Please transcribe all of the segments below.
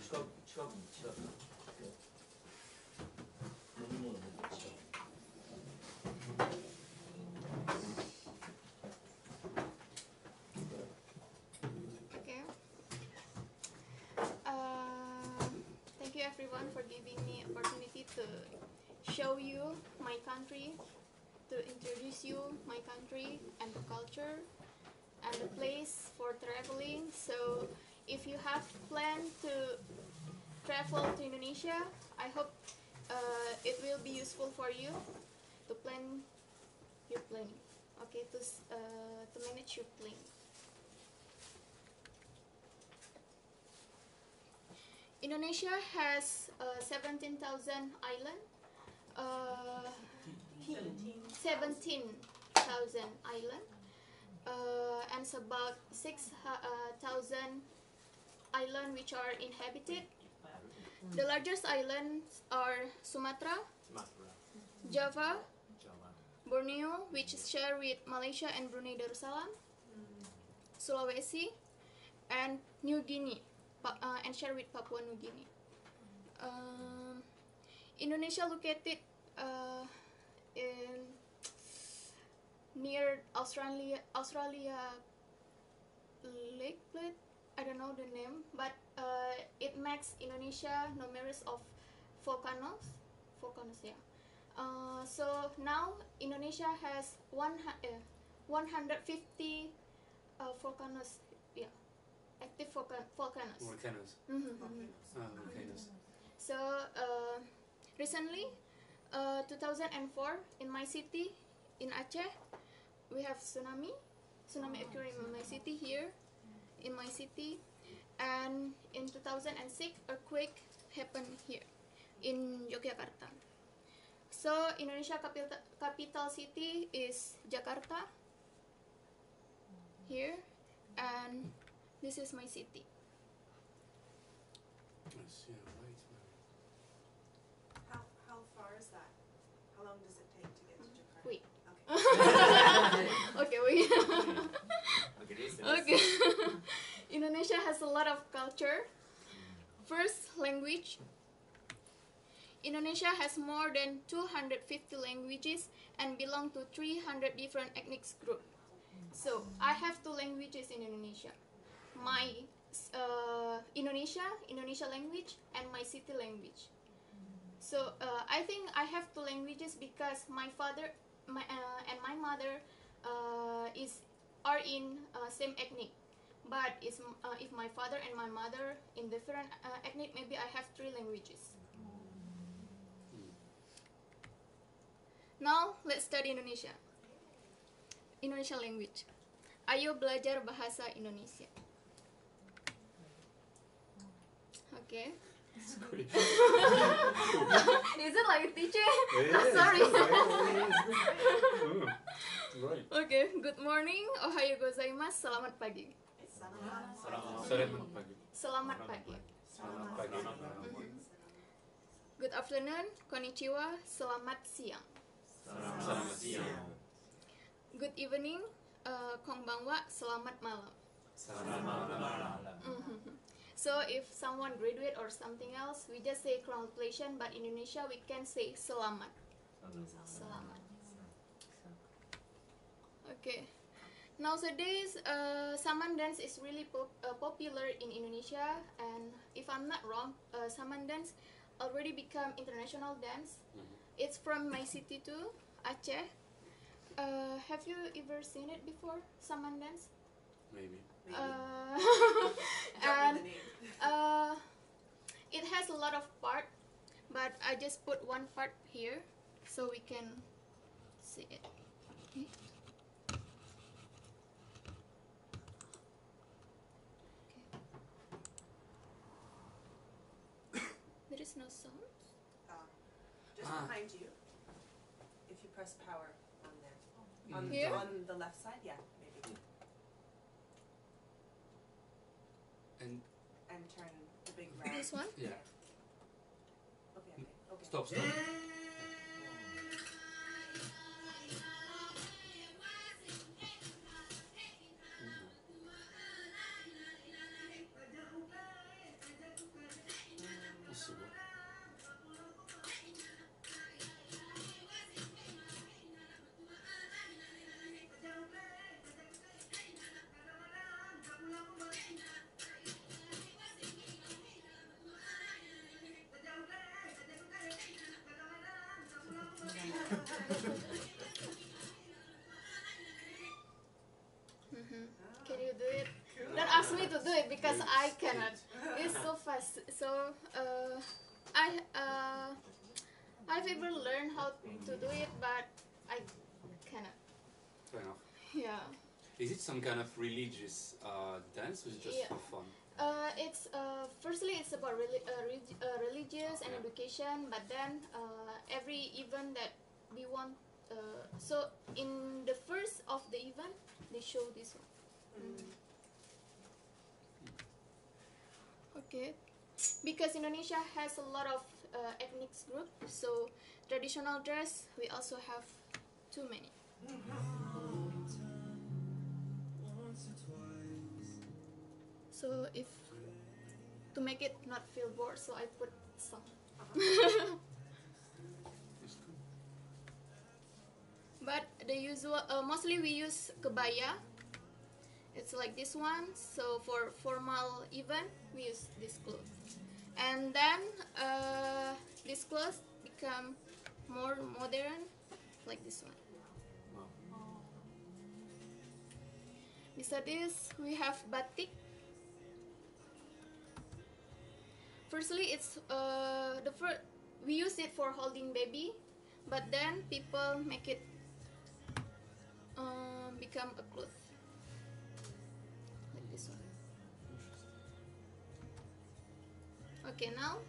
Okay. Thank you everyone for giving me opportunity to show you my country, to introduce you my country and the culture and the place for traveling. So if you have planned to travel to Indonesia, I hope it will be useful for you to plan your planning. Okay, to manage your planning. Indonesia has 17,000 islands. 17,000 islands. And it's about 6,000 islands which are inhabited. The largest islands are Sumatra, Java, Borneo, which is shared with Malaysia and Brunei Darussalam, Sulawesi, and New Guinea, and shared with Papua New Guinea. Indonesia located in near Australia Lake Plate. I don't know the name, but it makes Indonesia numerous of volcanoes. Yeah. So now Indonesia has 150 volcanoes. Yeah, active volcanoes. Volcanoes. Volcanoes. So recently, 2004, in my city, in Aceh, we have tsunami occurring in my city here, in my city, and in 2006, earthquake happened here, in Yogyakarta. So Indonesia capital city is Jakarta, here, and this is my city. How far is that? How long does it take to get to Jakarta? Wait. Okay. Okay, wait. Okay. Indonesia has a lot of culture. First, language. Indonesia has more than 250 languages and belong to 300 different ethnic groups. So I have 2 languages in Indonesia. My Indonesia language, and my city language. So I think I have 2 languages because my father and my mother are in same ethnic. But if my father and my mother in different ethnic, maybe I have 3 languages. Now let's study Indonesia. Indonesia language. Ayo belajar bahasa Indonesia. Okay. Is it like a teacher? Sorry. Right. Okay. Good morning. Ohayo gozaimasu. Selamat pagi. Selamat pagi. Good afternoon. Konnichiwa. Selamat siang. Good evening. Konbanwa. Selamat malam. So if someone graduate or something else, we just say congratulations, but in Indonesia we can say selamat. Selamat. Okay. Nowadays, Saman dance is really popular in Indonesia, and if I'm not wrong, Saman dance already become international dance. It's from my city too, Aceh. Have you ever seen it before, Saman dance? Maybe. And it has a lot of part, but I just put one part here so we can see it. Okay. There is no sound. Just behind you. If you press power on there. Here? On the left side, yeah, maybe. And turn the big round. This one? yeah. Okay. Stop. because I cannot. It's so fast. So I've ever learned how to do it, but I cannot. Fair enough. Yeah. Is it some kind of religious dance, or is it just for fun? It's firstly it's about religious and education, but then every event that we want. So in the first of the event, they show this one. Okay, because Indonesia has a lot of ethnic groups, so traditional dress we also have too many. So if to make it not feel bored, so I put some. But the usual, mostly we use kebaya. It's like this one. So for formal event, we use this clothes. And then this clothes become more modern, like this one. Wow. Besides this, we have batik. Firstly, it's we use it for holding baby, but then people make it become a cloth, like this one. Okay, now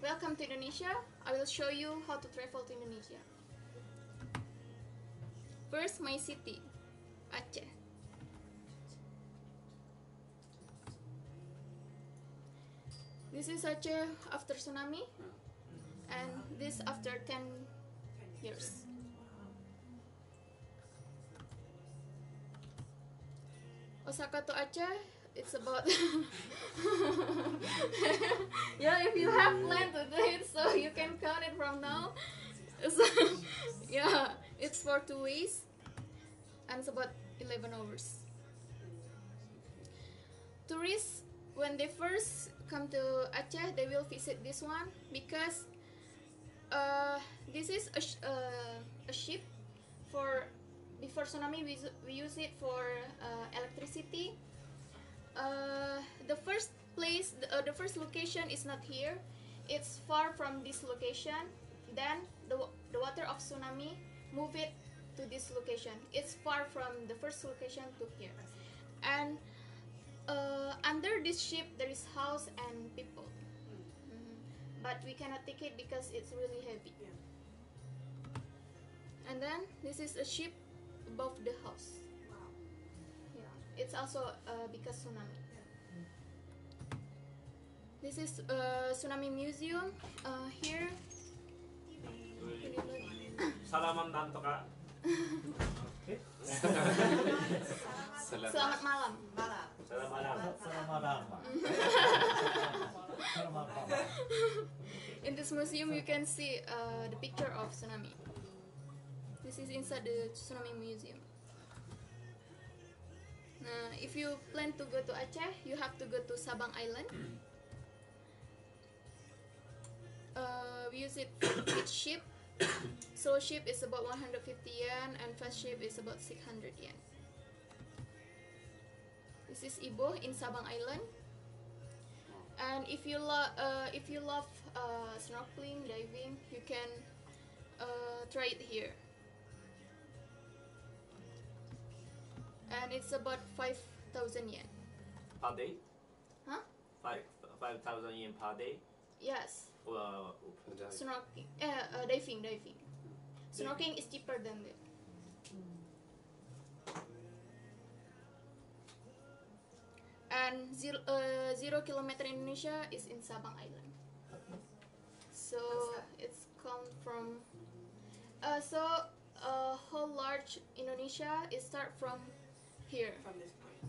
welcome to Indonesia. I will show you how to travel to Indonesia. First, my city, Aceh. This is Aceh after tsunami, and this after 10 years. Osaka to Aceh, it's about yeah, if you have planned to do it, so you can count it from now. So, yeah, it's for 2 weeks, and it's about 11 hours. Tourists, when they first come to Aceh, they will visit this one because this is a ship for. Before tsunami, we use it for electricity. The first place, the first location is not here. It's far from this location. Then the water of tsunami move it to this location. It's far from the first location to here. And under this ship there is house and people. But we cannot take it because it's really heavy. And then this is a ship above the house. Wow. Yeah, it's also because tsunami. This is tsunami museum. Here. Salaman tanto Kak. Selamat malam. Selamat malam. In this museum, you can see the picture of tsunami. This is inside the tsunami museum. If you plan to go to Aceh, you have to go to Sabang Island. We use it with ship. Slow ship is about 150 yen, and fast ship is about 600 yen. This is Ibo in Sabang Island. And if you love snorkeling, diving, you can try it here. And it's about 5,000 yen. Per day? Huh? 5,000 yen per day? Yes. Snorkeling, diving. Snorkeling is cheaper than that. And 0 kilometer Indonesia is in Sabang Island. So it's come from. Whole large Indonesia is start from here. From this point.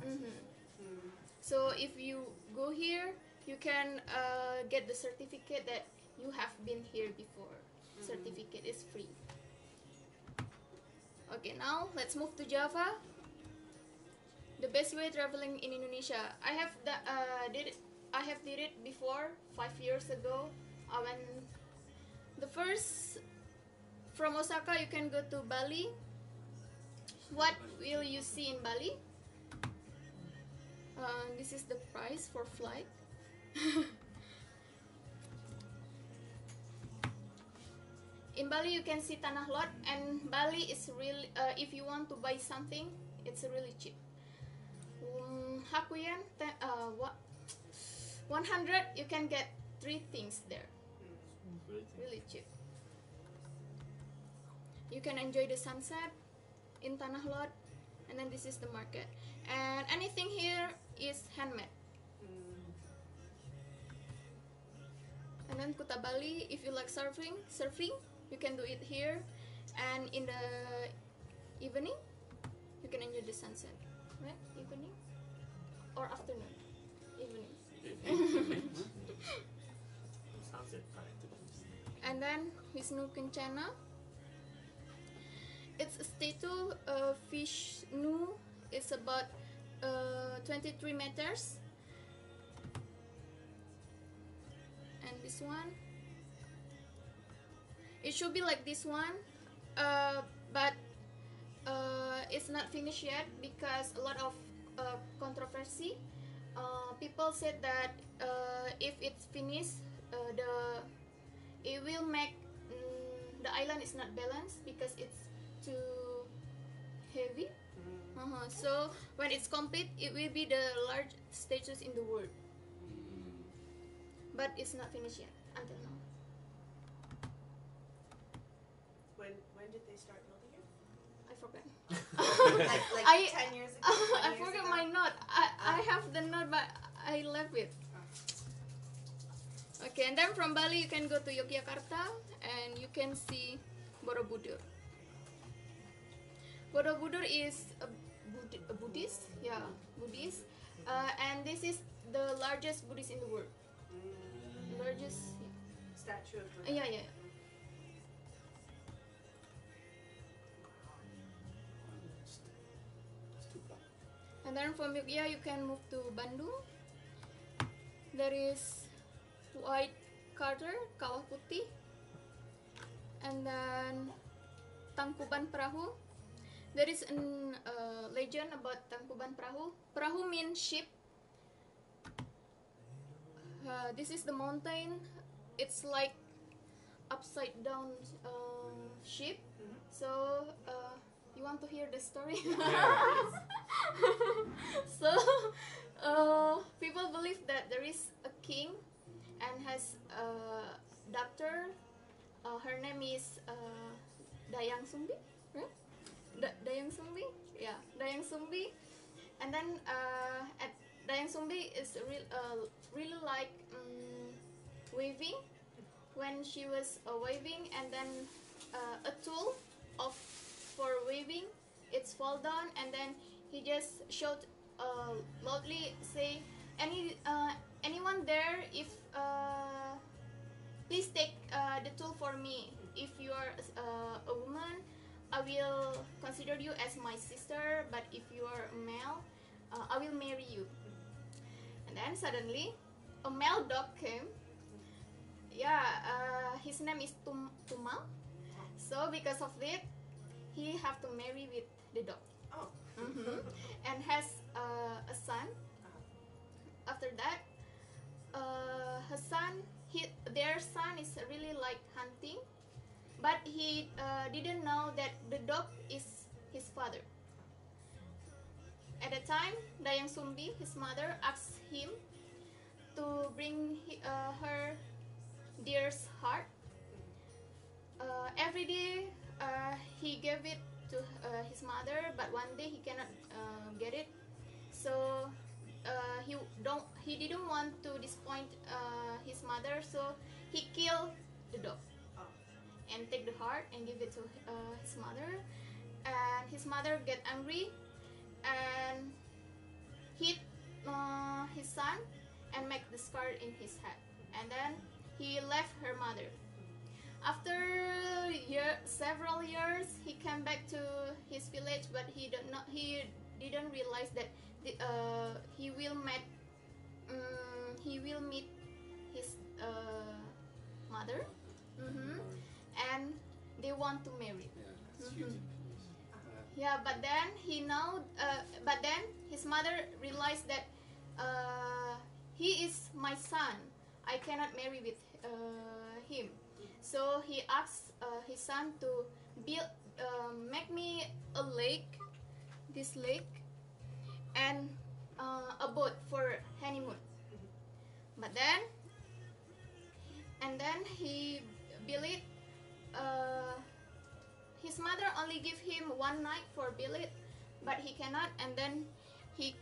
So if you go here, you can get the certificate that you have been here before. Certificate is free. Okay, now let's move to Java. The best way traveling in Indonesia. I have did it before 5 years ago. When the first from Osaka, you can go to Bali. What will you see in Bali? This is the price for flight. In Bali, you can see tanah lot, and Bali is really, if you want to buy something, it's really cheap. Hakuyan, 100, you can get 3 things there. Really cheap. You can enjoy the sunset in tanah lot, and then this is the market. And anything here is handmade. And then Kuta Bali, if you like surfing, you can do it here. And in the evening, you can enjoy the sunset. Right? Evening or afternoon? Evening. Sunset time. And then Wisnu Kencana. It's a statue of Vishnu. It's about 23 meters. And this one, it should be like this one, but it's not finished yet because a lot of controversy. People said that if it's finished, it will make the island is not balanced because it's too heavy. So when it's complete, it will be the largest statues in the world. But it's not finished yet until now. When did they start building it? I forgot. Like 10 years ago? 20 I years forgot ago? my note. I have the note, but I left it. Okay, and then from Bali you can go to Yogyakarta and you can see Borobudur. Borobudur is a Buddhist, yeah, Buddhist, and this is the largest Buddhist in the world. Largest, Statue of Buddha. yeah. And then from Yogyakarta you can move to Bandung. There is White Carter, Kawah Putih, and then Tangkuban Perahu. There is a legend about Tangkuban Perahu. Perahu means ship. This is the mountain. It's like upside down ship. So you want to hear the story? So people believe that there is a king and has a doctor. Her name is Dayang Sumbi, right? Dayang Sumbi, yeah, Dayang Sumbi. And then at Dayang Sumbi is really like waving. When she was waving, and then a tool for waving, it's fall down, and then he just shouted loudly, say, anyone there, if please take the tool for me. If you are a woman, I will consider you as my sister, but if you are a male, I will marry you. And then suddenly a male dog came. Yeah, his name is Tumal. So because of it, he have to marry with the dog. Oh. And has a son. After that, their son is really like hunting, but he didn't know that the dog is his father. At the time, Dayang Sumbi, his mother, asked him to bring her deer's heart. Every day he gave it to his mother, but one day he cannot get it. So he didn't want to disappoint his mother, so he killed the dog and take the heart and give it to his mother. And his mother get angry and hit his son and make the scar in his head. And then he left her mother. After several years, he came back to his village, but he didn't realize that he will meet his mother, and they want to marry. Yeah, but then his mother realized that he is my son. I cannot marry with him. So he asked his son to build, make me a lake, this lake, and a boat for honeymoon. But then, and then he built it. His mother only give him one night for build it, but he cannot. And then he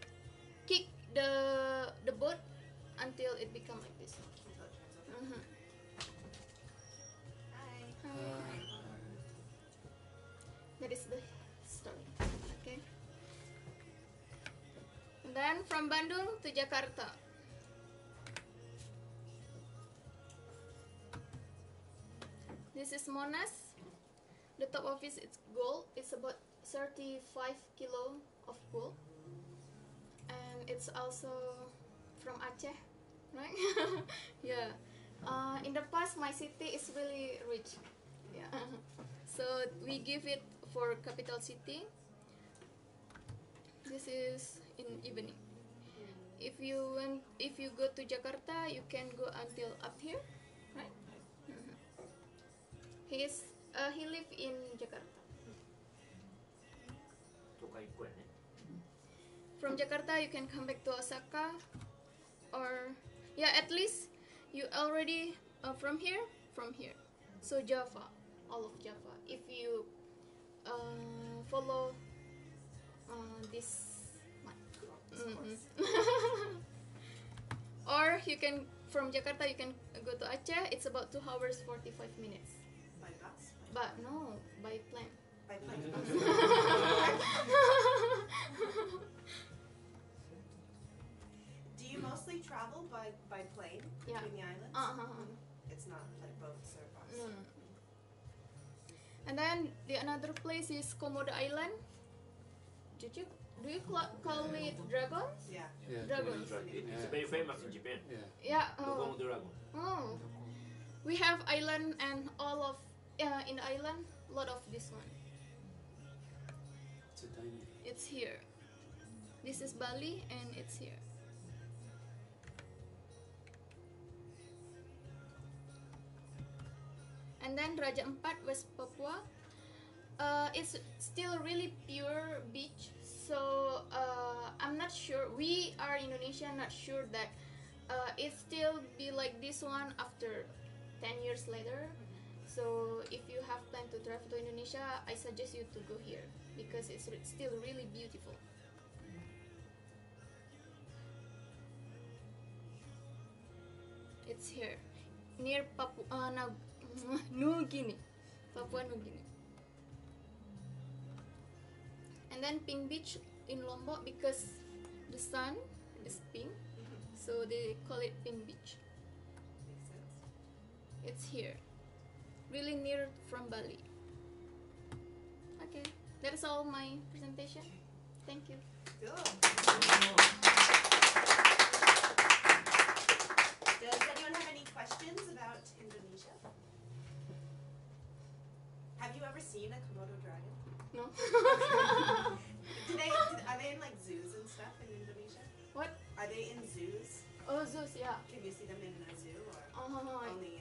kicked the boat until it become like this. Until it turns over. Hi. That is the story. Okay. And then from Bandung to Jakarta. This is Monas. The top of it is gold. It's about 35 kilo of gold. And it's also from Aceh, right? Yeah. In the past, my city is really rich. Yeah. So we give it for capital city. This is in evening. If you go to Jakarta, you can go until up here, right? He live in Jakarta. From Jakarta, you can come back to Osaka, or yeah, at least you already from here. So Java, all of Java. If you follow this map. Or you can from Jakarta you can go to Aceh. It's about 2 hours 45 minutes. By bus? But no, by plane. By plane. Do you mostly travel by plane Yeah. between the islands? It's not like boats or bus. No. And then the another place is Komodo Island. Do you call it dragons? Yeah. Yeah, Dragons. It's very famous in Japan. Yeah. Yeah. The Komodo dragon. Oh. We have island and all of in the island, lot of this one. It's a tiny. It's here. This is Bali and it's here. And then Raja Ampat, West Papua. It's still really pure beach. So I'm not sure. We are Indonesia, not sure that it still be like this one after 10 years later. So if you have plan to travel to Indonesia, I suggest you to go here because it's still really beautiful. It's here, near Papua New Guinea, Papua New Guinea. And then Pink Beach in Lombok because the sun is pink, so they call it Pink Beach. Makes sense. It's here, really near from Bali. Okay, that's all my presentation. Thank you. Does anyone have any questions about Indonesia? Have you ever seen a Komodo dragon? No. Are they in like zoos and stuff in Indonesia? What? Are they in zoos? Oh, zoos, yeah. Can you see them in a zoo or Uh-huh. only